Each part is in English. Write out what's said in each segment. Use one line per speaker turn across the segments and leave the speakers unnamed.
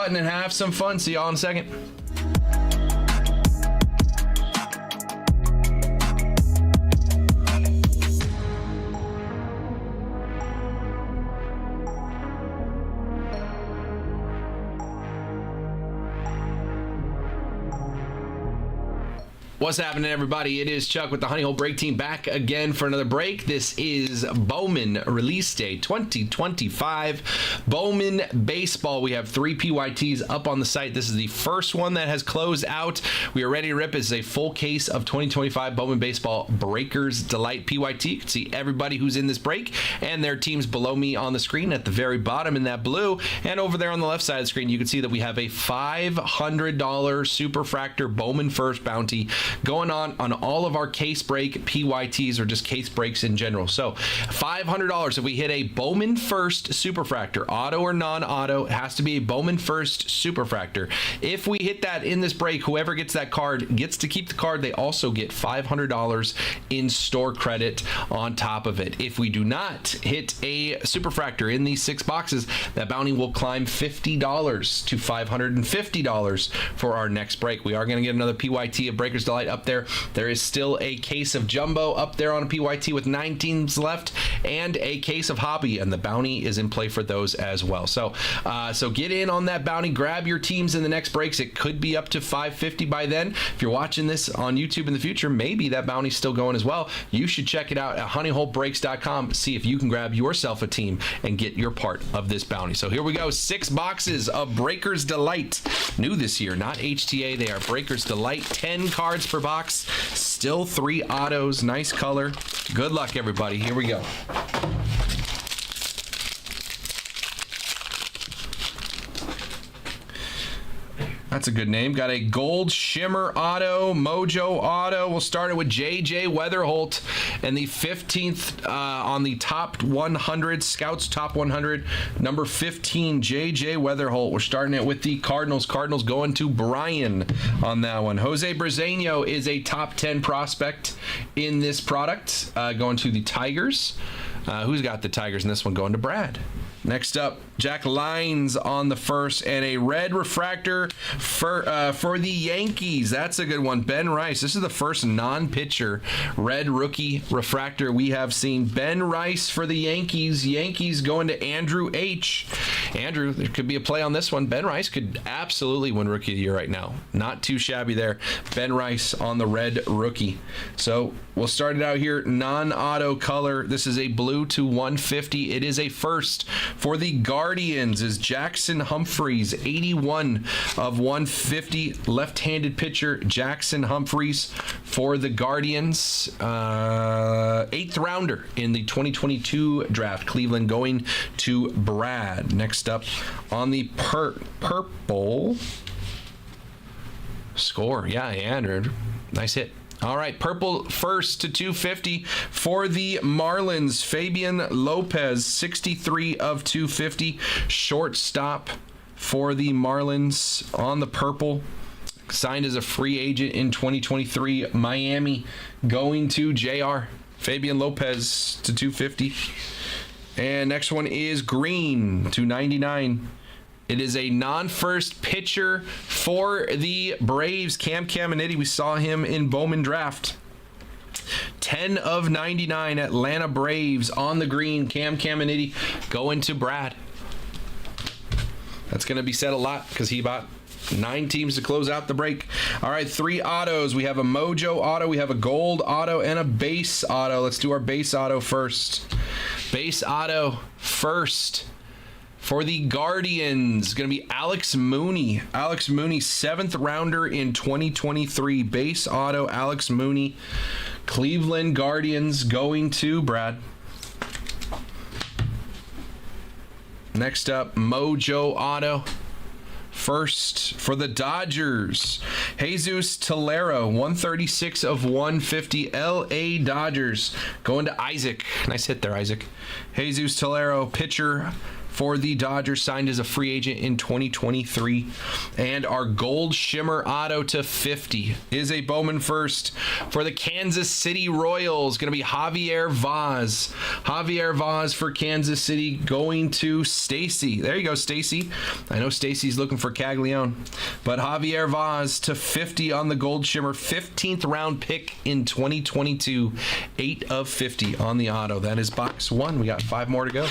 button and have some fun. See y'all in a second. What's happening, everybody? It is Chuck with the Honey Hole Break Team back again for another break. This is Bowman Release Day 2025 Bowman Baseball. We have 3 PYTs up on the site. This is the first one that has closed out. We are ready to rip. It's a full case of 2025 Bowman Baseball Breakers Delight PYT. You can see everybody who's in this break and their teams below me on the screen at the very bottom in that blue. And over there on the left side of the screen, you can see that we have a $500 Superfractor Bowman First bounty going on all of our case break PYTs, or just case breaks in general. So $500 if we hit a Bowman First Superfractor, auto or non-auto. It has to be a Bowman First Superfractor. If we hit that in this break, whoever gets that card gets to keep the card. They also get $500 in store credit on top of it. If we do not hit a Superfractor in these 6 boxes, that bounty will climb $50 to $550 for our next break. We are going to get another PYT of Breakers Delight up there. There is still a case of Jumbo up there on a PYT with 9 teams left, and a case of Hobby, and the bounty is in play for those as well. So get in on that bounty. Grab your teams in the next breaks. It could be up to $550 by then. If you're watching this on YouTube in the future, maybe that bounty's still going as well. You should check it out at honeyholebreaks.com. See if you can grab yourself a team and get your part of this bounty. So here we go. 6 boxes of Breakers Delight. New this year, not HTA. They are Breakers Delight. 10 cards per box. Still 3 autos. Nice color. Good luck, everybody. Here we go. That's a good name. Got a Gold Shimmer Auto, Mojo Auto. We'll start it with JJ Weatherholt, and the 15th on the top 100, Scouts top 100, number 15, JJ Weatherholt. We're starting it with the Cardinals. Cardinals going to Brian on that one. Jose Brezeño is a top 10 prospect in this product, going to the Tigers. Who's got the Tigers in this one? Going to Brad. Next up, Jack Lines on the first, and a red refractor for the Yankees. That's a good one. Ben Rice. This is the first non-pitcher red rookie refractor we have seen. Ben Rice for the Yankees. Yankees going to Andrew H. Andrew, there could be a play on this one. Ben Rice could absolutely win Rookie of the Year right now. Not too shabby there. Ben Rice on the red rookie. So we'll start it out here. Non-auto color. This is a blue to 150. It is a first. For the Guardians is Jackson Humphreys, 81 of 150. Left-handed pitcher Jackson Humphreys for the Guardians. 8th rounder in the 2022 draft. Cleveland going to Brad. Next up on the purple score. Yeah, Andrew. Nice hit. All right, purple first to 250 for the Marlins. Fabian Lopez, 63 of 250. Shortstop for the Marlins on the purple. Signed as a free agent in 2023. Miami going to JR. Fabian Lopez to 250. And next one is green to 99. It is a non-first pitcher for the Braves, Cam Caminiti. We saw him in Bowman Draft. 10 of 99 Atlanta Braves on the green. Cam Caminiti going to Brad. That's going to be said a lot because he bought 9 teams to close out the break. All right, 3 autos. We have a Mojo Auto, we have a Gold Auto, and a Base Auto. Let's do our Base Auto first. Base Auto first. For the Guardians, going to be Alex Mooney. Alex Mooney, 7th rounder in 2023. Base auto, Alex Mooney. Cleveland Guardians going to Brad. Next up, Mojo Auto. First, for the Dodgers, Jesus Tolero, 136 of 150. LA Dodgers going to Isaac. Nice hit there, Isaac. Jesus Tolero, pitcher for the Dodgers, signed as a free agent in 2023. And our gold shimmer auto to 50 is a Bowman first for the Kansas City Royals. Going to be Javier Vaz. Javier Vaz for Kansas City, going to Stacy. There you go, Stacy. I know Stacy's looking for Caglione, but Javier Vaz to 50 on the gold shimmer. 15th round pick in 2022. 8 of 50 on the auto. That is box 1. We got 5 more to go.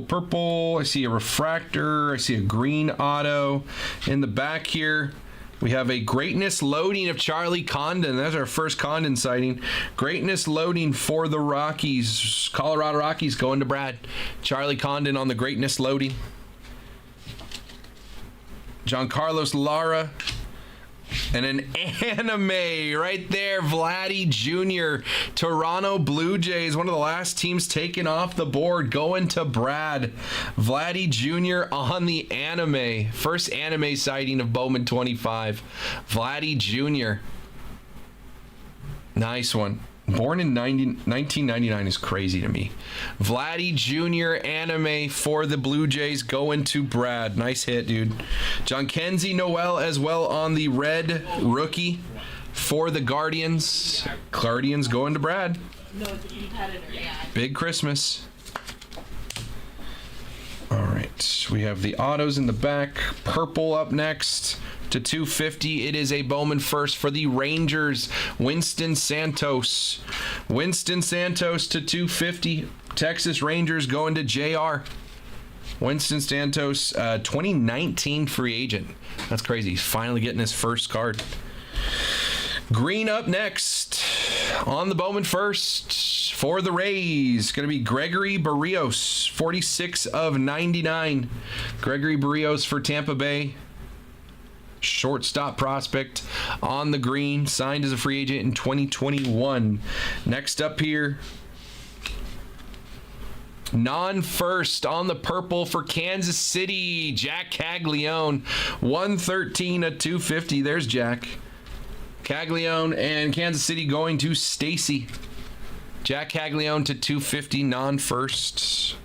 Purple. I see a refractor. I see a green auto. In the back here, we have a greatness loading of Charlie Condon. That's our first Condon sighting. Greatness loading for the Rockies. Colorado Rockies going to Brad. Charlie Condon on the greatness loading. Giancarlos Lara. And an anime right there, Vladdy Jr. Toronto Blue Jays, one of the last teams taken off the board, going to Brad. Vladdy Jr. on the anime. First anime sighting of Bowman 25. Vladdy Jr. Nice one. Born in 1999 is crazy to me. Vladdy Jr. anime for the Blue Jays, going to Brad. Nice hit, dude. John Kenzie Noel as well on the red rookie for the Guardians. Guardians going to Brad. Big Christmas. All right, we have the autos in the back. Purple up next to 250. It is a Bowman first for the Rangers. Winston Santos. Winston Santos to 250. Texas Rangers going to JR. Winston Santos, 2019 free agent. That's crazy. He's finally getting his first card. Green up next on the Bowman first for the Rays. Going to be Gregory Barrios, 46 of 99. Gregory Barrios for Tampa Bay. Shortstop prospect on the green, signed as a free agent in 2021. Next up here, non-first on the purple for Kansas City, Jack Caglione, 113 at 250. There's Jack. Caglione and Kansas City going to Stacy. Jack Caglione to 250, non-first.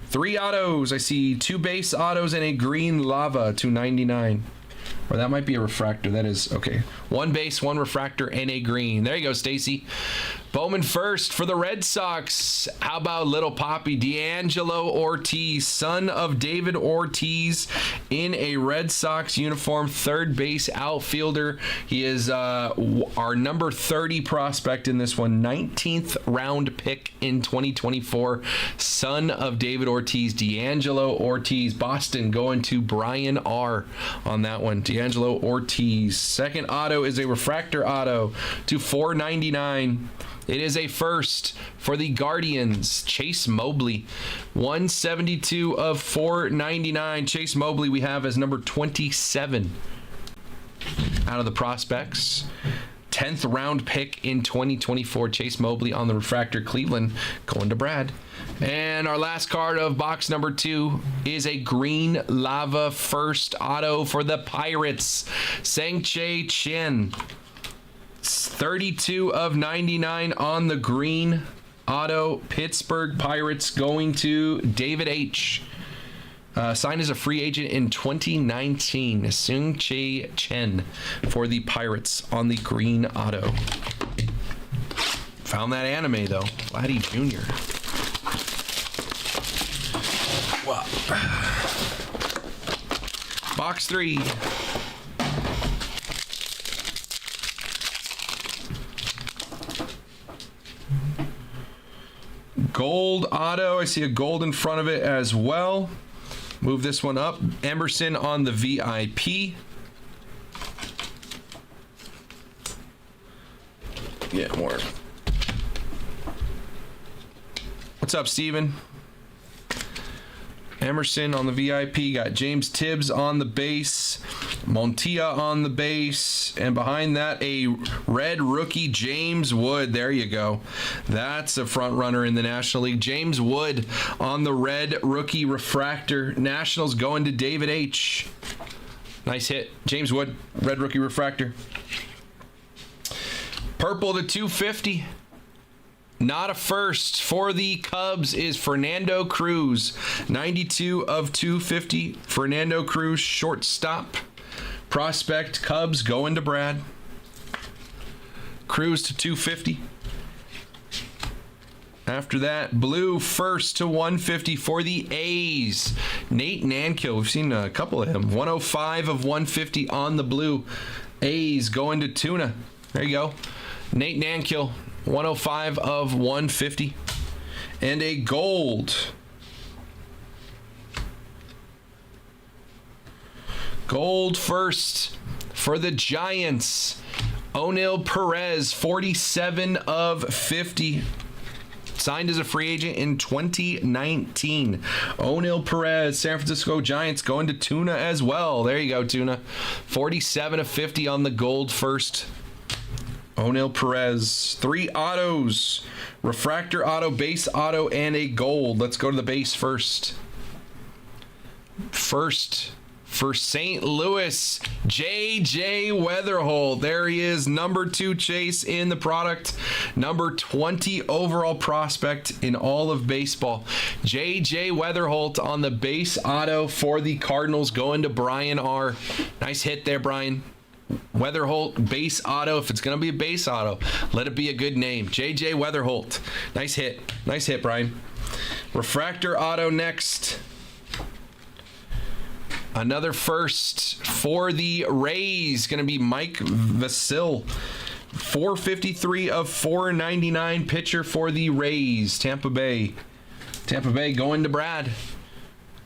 3 autos. I see 2 base autos and a green lava, 299. Or that might be a refractor. That is, okay. 1 base, 1 refractor, and a green. There you go, Stacy. Bowman first for the Red Sox. How about little Poppy? D'Angelo Ortiz, son of David Ortiz, in a Red Sox uniform. 3rd base outfielder. He is our number 30 prospect in this one. 19th round pick in 2024. Son of David Ortiz, D'Angelo Ortiz. Boston going to Brian R. on that one. D'Angelo Ortiz. Second auto is a refractor auto to 499. It is a first for the Guardians, Chase Mobley. 172 of 499. Chase Mobley we have as number 27 out of the prospects. 10th round pick in 2024. Chase Mobley on the refractor. Cleveland going to Brad. And our last card of box number 2 is a green lava first auto for the Pirates. Sang-Chae Chen. 32 of 99 on the green auto. Pittsburgh Pirates going to David H. Signed as a free agent in 2019. Sang-Chae Chen for the Pirates on the green auto. Found that anime though. Vladdy Jr. Wow. Box 3. Gold auto. I see a gold in front of it as well. Move this one up. Emerson on the VIP. Yeah, more. What's up, Steven? Emerson on the VIP. Got James Tibbs on the base. Montilla on the base. And behind that, a red rookie, James Wood. There you go. That's a front runner in the National League. James Wood on the red rookie refractor. Nationals going to David H. Nice hit. James Wood, red rookie refractor. Purple to 250. Not a first for the Cubs is Fernando Cruz. 92 of 250. Fernando Cruz, shortstop. Prospect, Cubs going to Brad. Cruz to 250. After that, blue first to 150 for the A's. Nate Nankill, we've seen a couple of him. 105 of 150 on the blue. A's going to Tuna. There you go. Nate Nankill, 105 of 150. And a gold. Gold first for the Giants. O'Neill Perez, 47 of 50. Signed as a free agent in 2019. O'Neill Perez, San Francisco Giants going to Tuna as well. There you go, Tuna. 47 of 50 on the gold first. O'Neill Perez. 3 autos. Refractor auto, base auto, and a gold. Let's go to the base first. First for St. Louis, J.J. Weatherholt. There he is, number 2 chase in the product. Number 20 overall prospect in all of baseball. J.J. Weatherholt on the base auto for the Cardinals going to Brian R. Nice hit there, Brian. Weatherholt base auto. If it's going to be a base auto, let it be a good name. J.J. Weatherholt. Nice hit. Nice hit, Brian. Refractor auto next. Another first for the Rays. Going to be Mike Vasil. 453 of 499 pitcher for the Rays. Tampa Bay. Tampa Bay going to Brad.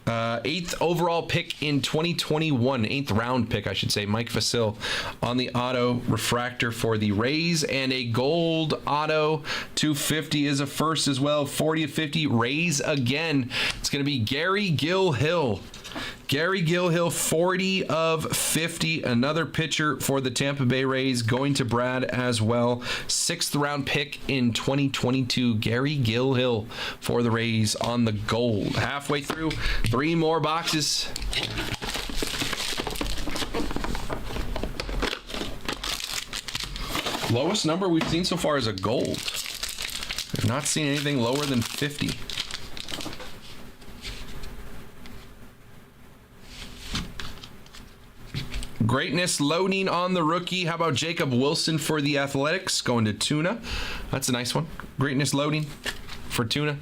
8th overall pick in 2021. 8th round pick, I should say. Mike Vasil on the auto refractor for the Rays. And a gold auto 250 is a first as well. 40 of 50 Rays again. It's going to be Gary Gilhill. Gary Gilhill, 40 of 50. Another pitcher for the Tampa Bay Rays going to Brad as well. 6th round pick in 2022. Gary Gilhill for the Rays on the gold. Halfway through, 3 more boxes. Lowest number we've seen so far is a gold. We've not seen anything lower than 50. Greatness loading on the rookie. How about Jacob Wilson for the Athletics? Going to Tuna. That's a nice one. Greatness loading for Tuna.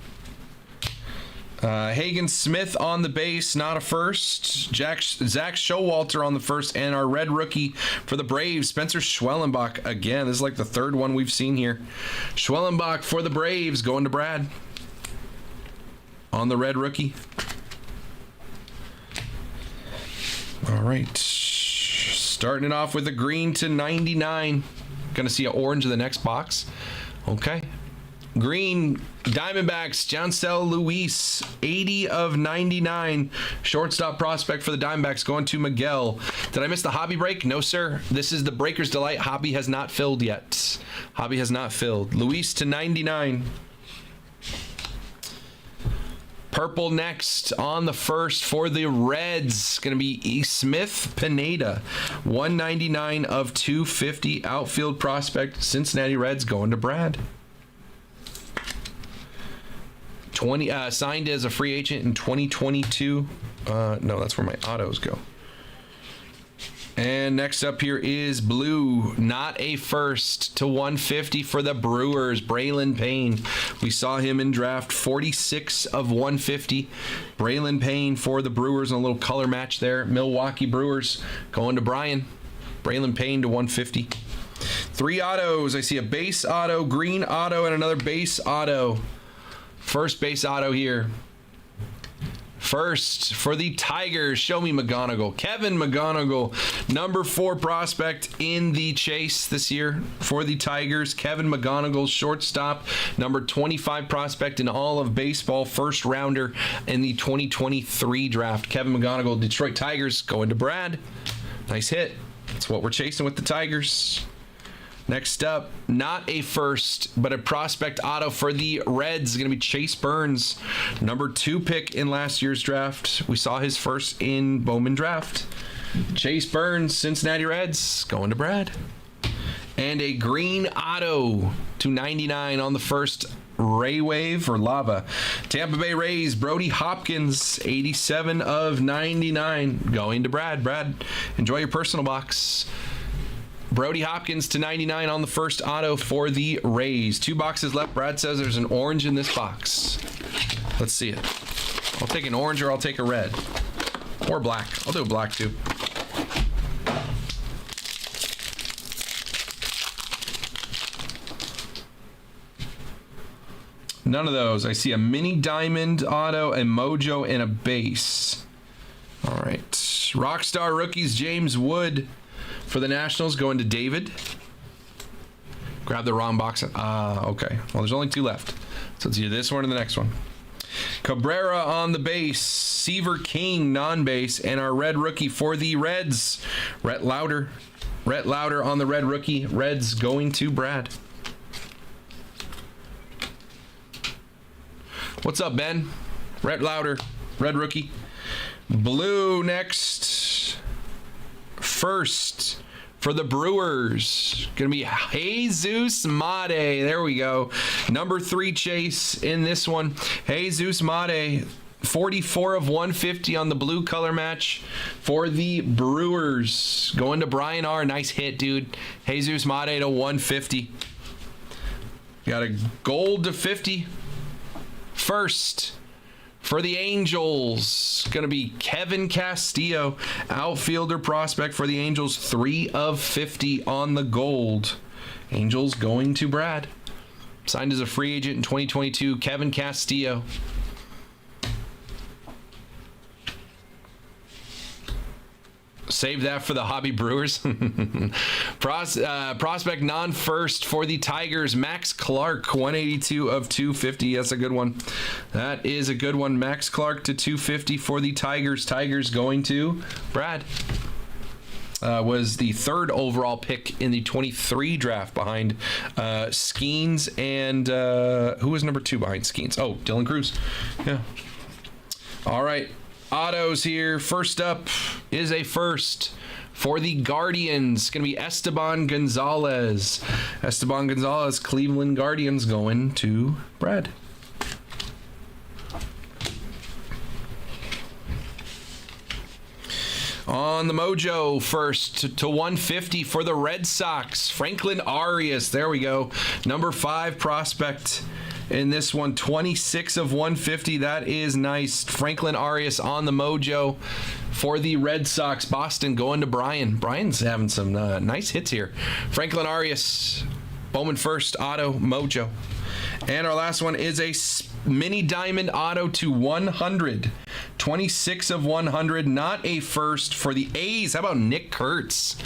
Hagen Smith on the base, not a first. Zach Showalter on the first, and our red rookie for the Braves, Spencer Schwellenbach again. This is like the 3rd one we've seen here. Schwellenbach for the Braves, going to Brad. On the red rookie. All right. Starting it off with a green to 99. Gonna see an orange in the next box. Okay. Green, Diamondbacks, Jansel Luis, 80 of 99. Shortstop prospect for the Diamondbacks going to Miguel. Did I miss the hobby break? No, sir. This is the Breaker's Delight. Hobby has not filled yet. Hobby has not filled. Luis to 99. Purple next on the first for the Reds. Going to be E. Smith Pineda. 199 of 250. Outfield prospect. Cincinnati Reds going to Brad. 20 signed as a free agent in 2022. No, that's where my autos go. And next up here is blue, not a first to 150 for the Brewers, Braylon Payne. We saw him in draft, 46 of 150. Braylon Payne for the Brewers, and a little color match there. Milwaukee Brewers going to Brian. Braylon Payne to 150. 3 autos. I see a base auto, green auto, and another base auto. First base auto here First, for the Tigers, show me McGonigal. Kevin McGonigal, number 4 prospect in the chase this year for the Tigers. Kevin McGonigal, shortstop, number 25 prospect in all of baseball, first rounder in the 2023 draft. Kevin McGonigal, Detroit Tigers, going to Brad. Nice hit. That's what we're chasing with the Tigers. Next up, not a first, but a prospect auto for the Reds. Going to be Chase Burns, number 2 pick in last year's draft. We saw his first in Bowman draft. Chase Burns, Cincinnati Reds, going to Brad. And a green auto to 99 on the first Ray Wave or Lava. Tampa Bay Rays, Brody Hopkins, 87 of 99, going to Brad. Brad, enjoy your personal box. Brody Hopkins to 99 on the first auto for the Rays. 2 boxes left. Brad says there's an orange in this box. Let's see it. I'll take an orange or I'll take a red. Or black. I'll do a black too. None of those. I see a mini diamond auto, a mojo, and a base. All right. Rockstar rookies, James Wood for the Nationals, going to David. Grab the wrong box. Okay. Well, there's only 2 left. So it's either this one or the next one. Cabrera on the base. Seaver King non-base. And our red rookie for the Reds, Rhett Lauder. Rhett Lauder on the red rookie. Reds going to Brad. What's up, Ben? Rhett Lauder, red rookie. Blue next. First for the Brewers, gonna be Jesus Mate. There we go. Number 3 chase in this one. Jesus Mate, 44 of 150 on the blue color match for the Brewers. Going to Brian R. Nice hit, dude. Jesus Mate to 150. Got a gold to 50. First for the Angels, going to be Kevin Castillo, outfielder prospect for the Angels, 3 of 50 on the gold. Angels going to Brad. Signed as a free agent in 2022, Kevin Castillo. Save that for the hobby brewers. Prospect non-first for the Tigers, Max Clark, 182 of 250. That's a good one. That is a good one. Max Clark to 250 for the Tigers. Tigers going to Brad. Was the 3rd overall pick in the 23 draft behind Skeens and who was number 2 behind Skeens? Oh, Dylan Cruz. Yeah. All right. Autos here. First up is a first for the Guardians. Going to be Esteban Gonzalez. Esteban Gonzalez, Cleveland Guardians, going to Brad. On the mojo, first to 150 for the Red Sox, Franklin Arias. There we go. Number 5 prospect in this one, 26 of 150. That is nice. Franklin Arias on the mojo for the Red Sox. Boston going to Brian. Brian's having some nice hits here. Franklin Arias, Bowman first, auto, mojo. And our last one is a mini diamond auto to 100. 26 of 100, not a first for the A's. How about Nick Kurtz?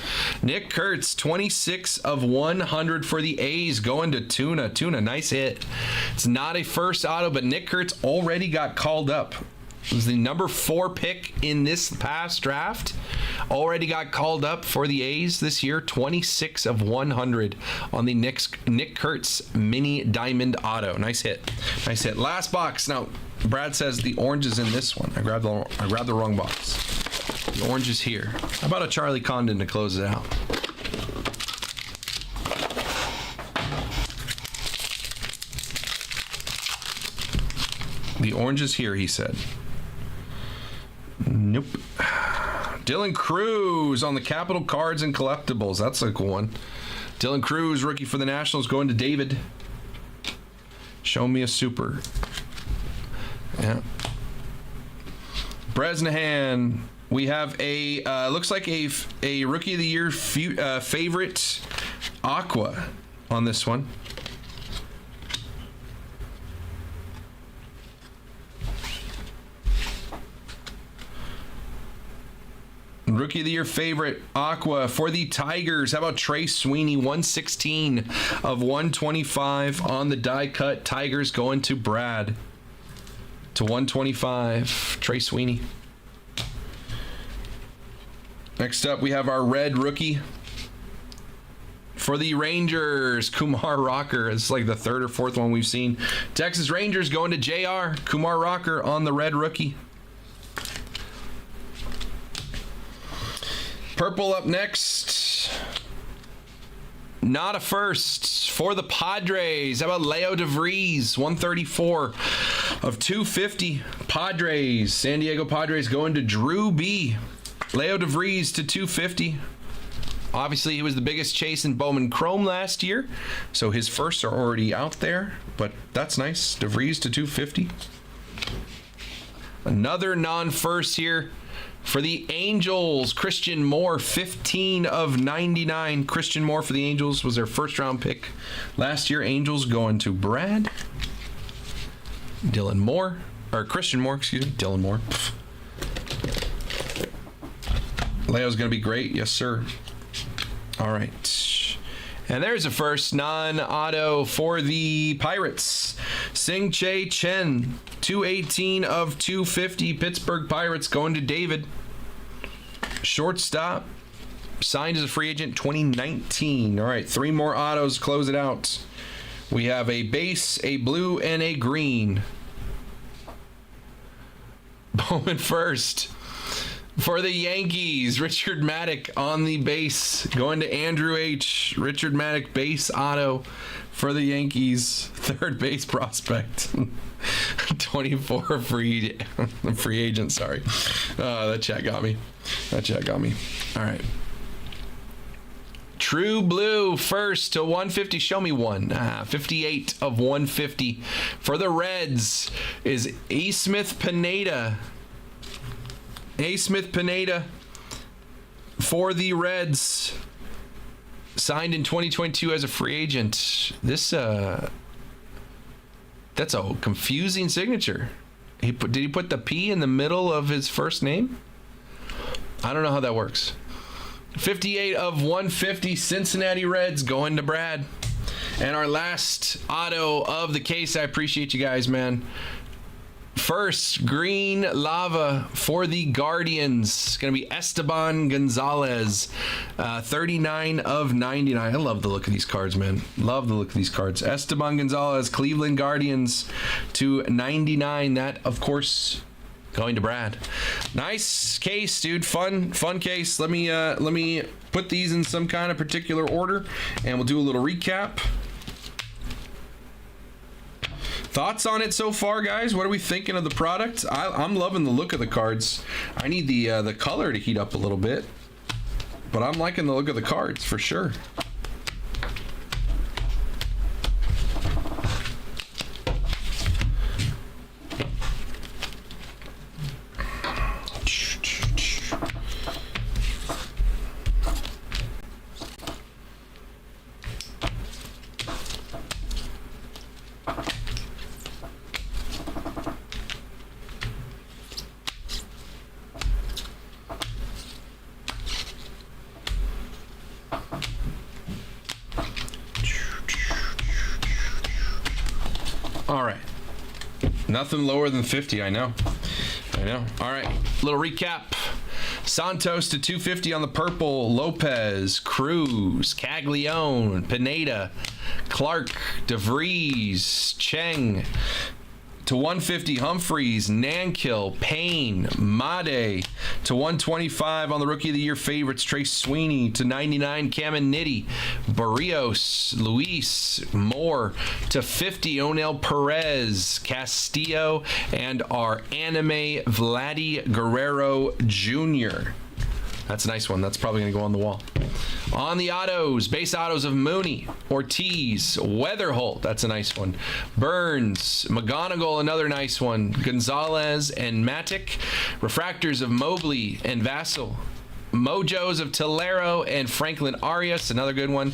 Nick Kurtz, 26 of 100 for the A's, going to Tuna. Tuna, nice hit. It's not a first auto, but Nick Kurtz already got called up. It was the number 4 pick in this past draft. Already got called up for the A's this year. 26 of 100 on the Nick Kurtz mini diamond auto. Nice hit. Nice hit. Last box. Now, Brad says the orange is in this one. I grabbed the wrong box. The orange is here. How about a Charlie Condon to close it out? The orange is here, he said. Nope. Dylan Cruz on the Capital Cards and Collectibles. That's a cool one. Dylan Cruz, rookie for the Nationals, going to David. Show me a super. Yeah. Bresnahan. We have a looks like a rookie of the year favorite Aqua on this one. Rookie of the Year favorite, Aqua for the Tigers. How about Trey Sweeney, 116 of 125 on the die cut. Tigers going to Brad to 125. Trey Sweeney. Next up, we have our red rookie for the Rangers, Kumar Rocker. It's like the third or fourth one we've seen. Texas Rangers going to JR. Kumar Rocker on the red rookie. Purple up next. Not a first for the Padres. How about Leo DeVries, 134 of 250. Padres, San Diego Padres going to Drew B. Leo DeVries to 250. Obviously, he was the biggest chase in Bowman Chrome last year, so his firsts are already out there, but that's nice. DeVries to 250. Another non-first here for the Angels, Christian Moore, 15 of 99. Christian Moore for the Angels was their first-round pick last year. Angels going to Brad. Christian Moore, Dylan Moore. Leo's going to be great. Yes, sir. All right. And there's a first non-auto for the Pirates. Sing-Che Chen, 218 of 250. Pittsburgh Pirates going to David. Shortstop, signed as a free agent 2019. All right, 3 more autos, close it out. We have a base, a blue, and a green. Bowman first. For the Yankees, Richard Maddock on the base. Going to Andrew H. Richard Maddock base auto for the Yankees. Third base prospect. 24 free agent, sorry. That chat got me. All right. True Blue first to 150. Show me one. 58 of 150. For the Reds is E. Smith Pineda. A. Smith Pineda for the Reds, signed in 2022 as a free agent. This that's a confusing signature. Did he put the P in the middle of his first name? I don't know how that works. 58 of 150, Cincinnati Reds going to Brad. And our last auto of the case. I appreciate you guys, man. First, green lava for the Guardians. Going to be Esteban Gonzalez, 39 of 99. I love the look of these cards, man. Love the look of these cards. Esteban Gonzalez, Cleveland Guardians to 99. That, of course, going to Brad. Nice case, dude. Fun case. Let me put these in some kind of particular order, and we'll do a little recap. Thoughts on it so far, guys? What are we thinking of the product? I'm loving the look of the cards. I need the color to heat up a little bit, but I'm liking the look of the cards for sure. All right. Nothing lower than 50, I know. All right. Little recap. Santos to 250 on the purple. Lopez, Cruz, Caglione, Pineda, Clark, DeVries, Cheng. To 150, Humphreys, Nankill, Payne, Made. To 125 on the Rookie of the Year favorites, Trace Sweeney. To 99, Caminiti, Barrios, Luis, Moore. To 50, Onel Perez, Castillo, and our anime Vladdy Guerrero Jr. That's a nice one. That's probably going to go on the wall. On the autos, base autos of Mooney, Ortiz, Weatherholt. That's a nice one. Burns, McGonigal, another nice one. Gonzalez and Matic. Refractors of Mobley and Vassell. Mojos of Tolero and Franklin Arias, another good one.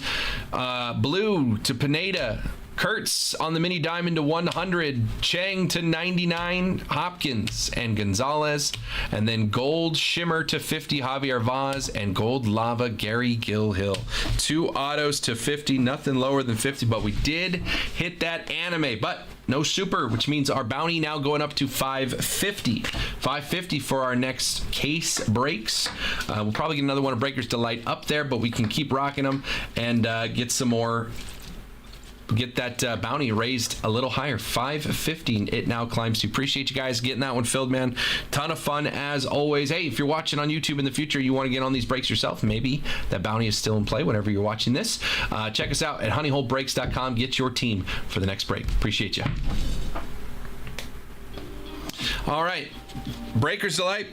Blue to Pineda, Kurtz on the mini diamond to 100. Chang to 99. Hopkins and Gonzalez. And then gold shimmer to 50. Javier Vaz and gold lava Gary Gilhill. 2 autos to 50. Nothing lower than 50, but we did hit that anime. But no super, which means our bounty now going up to 550. 550 for our next case breaks. We'll probably get another one of Breaker's Delight up there, but we can keep rocking them and get some more. Get that bounty raised a little higher. 550 it now climbs to. Appreciate you guys getting that one filled, man. Ton of fun as always. Hey, if you're watching on YouTube in the future, you want to get on these breaks yourself, maybe that bounty is still in play whenever you're watching this. Check us out at honeyholebreaks.com. Get your team for the next break. Appreciate you. All right, Breaker's Delight.